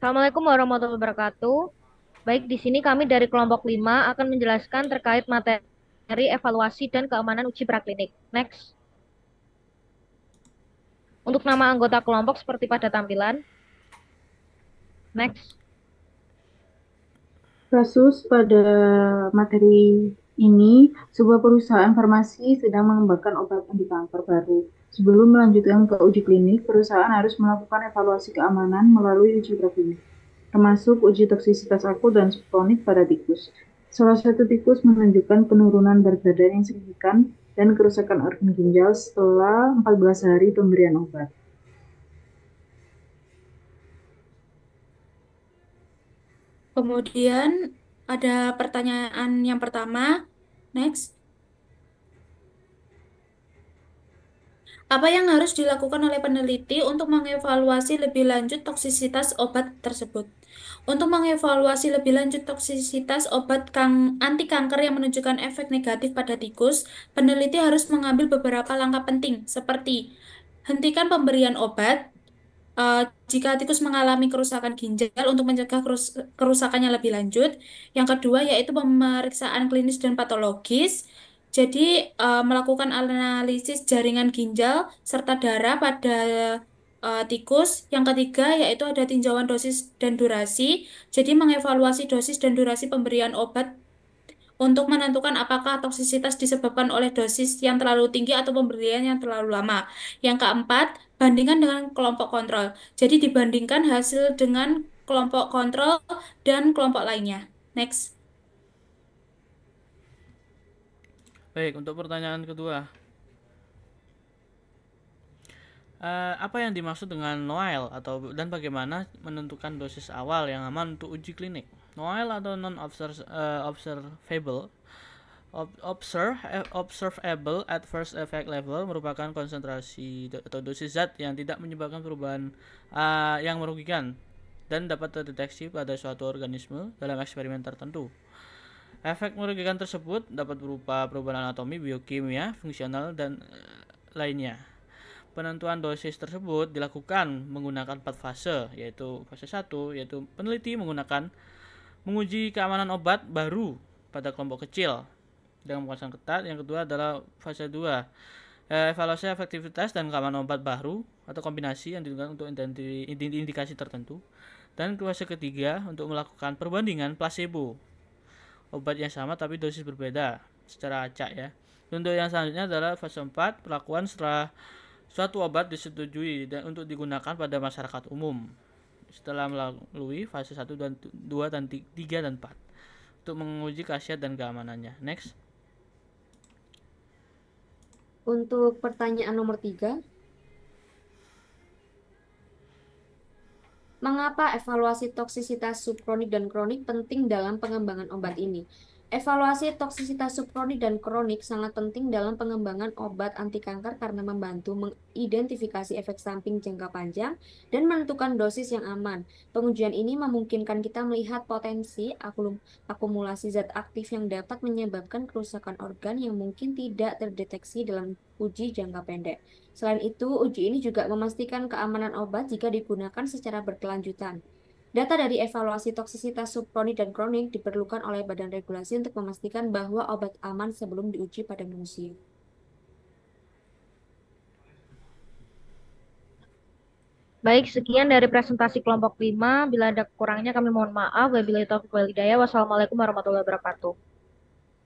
Assalamualaikum warahmatullahi wabarakatuh. Baik, di sini kami dari kelompok 5 akan menjelaskan terkait materi evaluasi dan keamanan uji praklinik. Next. Untuk nama anggota kelompok seperti pada tampilan. Next. Kasus pada materi ini, sebuah perusahaan farmasi sedang mengembangkan obat anti kanker baru. Sebelum melanjutkan ke uji klinik, perusahaan harus melakukan evaluasi keamanan melalui uji praklinik, termasuk uji toksisitas akut dan subklinik pada tikus. Salah satu tikus menunjukkan penurunan berat badan yang signifikan dan kerusakan organ ginjal setelah 14 hari pemberian obat. Kemudian ada pertanyaan yang pertama. Next. Apa yang harus dilakukan oleh peneliti untuk mengevaluasi lebih lanjut toksisitas obat tersebut? Untuk mengevaluasi lebih lanjut toksisitas obat anti kanker yang menunjukkan efek negatif pada tikus, peneliti harus mengambil beberapa langkah penting seperti hentikan pemberian obat, eh, jika tikus mengalami kerusakan ginjal untuk mencegah kerusakannya lebih lanjut. Yang kedua yaitu pemeriksaan klinis dan patologis. Jadi melakukan analisis jaringan ginjal serta darah pada tikus. Yang ketiga yaitu ada tinjauan dosis dan durasi. Jadi mengevaluasi dosis dan durasi pemberian obat untuk menentukan apakah toksisitas disebabkan oleh dosis yang terlalu tinggi atau pemberian yang terlalu lama. Yang keempat, bandingkan dengan kelompok kontrol. Jadi dibandingkan hasil dengan kelompok kontrol dan kelompok lainnya. Next. Baik, untuk pertanyaan kedua. Apa yang dimaksud dengan NOAEL dan bagaimana menentukan dosis awal yang aman untuk uji klinik? NOAEL atau non-observable observable adverse effect level merupakan konsentrasi atau dosis zat yang tidak menyebabkan perubahan yang merugikan dan dapat terdeteksi pada suatu organisme dalam eksperimen tertentu. Efek merugikan tersebut dapat berupa perubahan anatomi, biokimia, fungsional, dan lainnya. Penentuan dosis tersebut dilakukan menggunakan 4 fase, yaitu fase 1, yaitu peneliti menguji keamanan obat baru pada kelompok kecil dengan pengawasan ketat. Yang kedua adalah fase 2, evaluasi efektivitas dan keamanan obat baru atau kombinasi yang digunakan untuk indikasi tertentu. Dan fase ketiga untuk melakukan perbandingan placebo, obat yang sama tapi dosis berbeda secara acak ya. Untuk yang selanjutnya adalah fase 4, perlakuan setelah suatu obat disetujui dan untuk digunakan pada masyarakat umum setelah melalui fase 1 dan 2 dan 3 dan 4 untuk menguji khasiat dan keamanannya. Next. Untuk pertanyaan nomor 3, mengapa evaluasi toksisitas subkronik dan kronik penting dalam pengembangan obat ini? Evaluasi toksisitas subkronik dan kronik sangat penting dalam pengembangan obat anti kanker karena membantu mengidentifikasi efek samping jangka panjang dan menentukan dosis yang aman. Pengujian ini memungkinkan kita melihat potensi akumulasi zat aktif yang dapat menyebabkan kerusakan organ yang mungkin tidak terdeteksi dalam uji jangka pendek. Selain itu, uji ini juga memastikan keamanan obat jika digunakan secara berkelanjutan. Data dari evaluasi toksisitas subkronik dan kronik diperlukan oleh Badan Regulasi untuk memastikan bahwa obat aman sebelum diuji pada manusia. Baik, sekian dari presentasi kelompok 5. Bila ada kurangnya kami mohon maaf. Wabillahi taufiq wal hidayah. Wassalamualaikum warahmatullahi wabarakatuh.